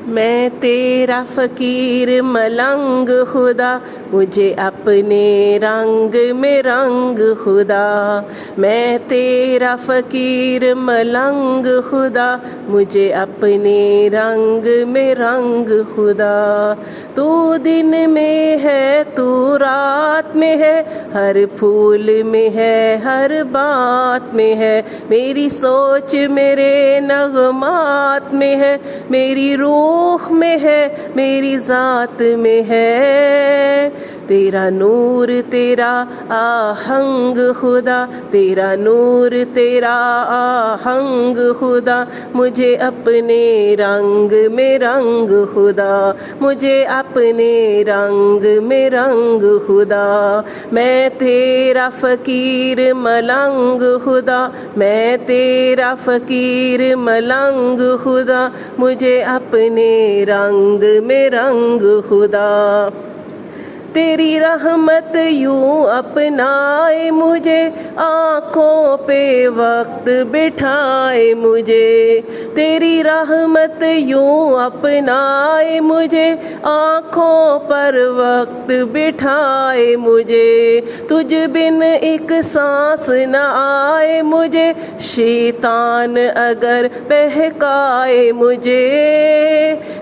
میں تیرا فقیر ملنگ خدا، مجھے اپنے رنگ میں رنگ خدا۔ میں تیرا فقیر ملنگ خدا، مجھے اپنے رنگ میں رنگ خدا۔ تو دن میں ہے تو رات میں ہے، ہر پھول میں ہے ہر بات میں ہے، میری سوچ میرے نغمات میں ہے، میری روح میں ہے میری ذات میں ہے۔ تیرا نور تیرا آہنگ خدا، تیرا نور تیرا آہنگ خدا، مجھے اپنے رنگ میں رنگ خدا، مجھے اپنے رنگ میں رنگ خدا۔ میں تیرا فقیر ملنگ خدا، میں تیرا فقیر ملنگ خدا، مجھے اپنے رنگ میں رنگ خدا۔ تیری رحمت یوں اپنائے مجھے، آنکھوں پہ وقت بٹھائے مجھے، تیری رحمت یوں اپنائے مجھے، آنکھوں پر وقت بٹھائے مجھے، تجھ بن ایک سانس نہ آئے مجھے، شیطان اگر بہکائے مجھے،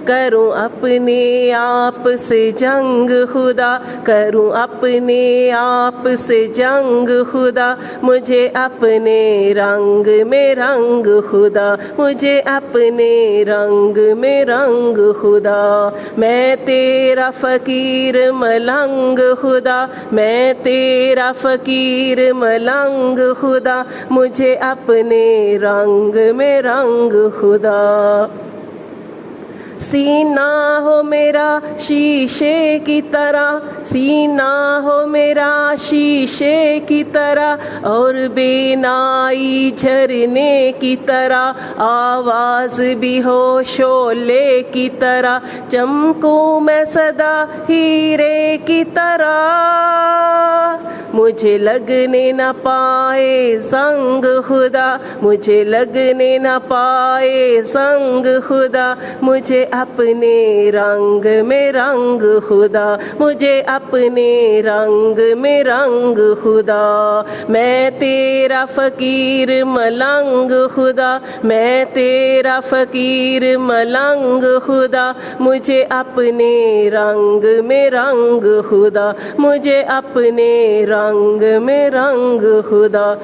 کروں اپنے آپ سے جنگ خدا، کروں اپنے آپ سے جنگ خدا، مجھے اپنے رنگ میں رنگ خدا، مجھے اپنے رنگ میں رنگ خدا۔ میں تیرا فقیر ملنگ خدا، میں تیرا فقیر ملنگ خدا، مجھے اپنے رنگ میں رنگ خدا۔ سینہ ہو میرا شیشے کی طرح، سینہ ہو میرا شیشے کی طرح، اور بینائی جھرنے کی طرح، آواز بھی ہو شعلے کی طرح، چمکوں میں سدا ہیرے کی طرح، مجھے لگنے نہ پائے زنگ خدا، مجھے لگنے نہ پائے زنگ خدا، مجھے اپنے رنگ میں رنگ خدا، مجھے اپنے رنگ میں رنگ خدا۔ میں تیرا فقیر ملنگ خدا، میں تیرا فقیر ملنگ خدا، مجھے اپنے رنگ میں رنگ خدا، مجھے اپنے رنگ میں رنگ خدا۔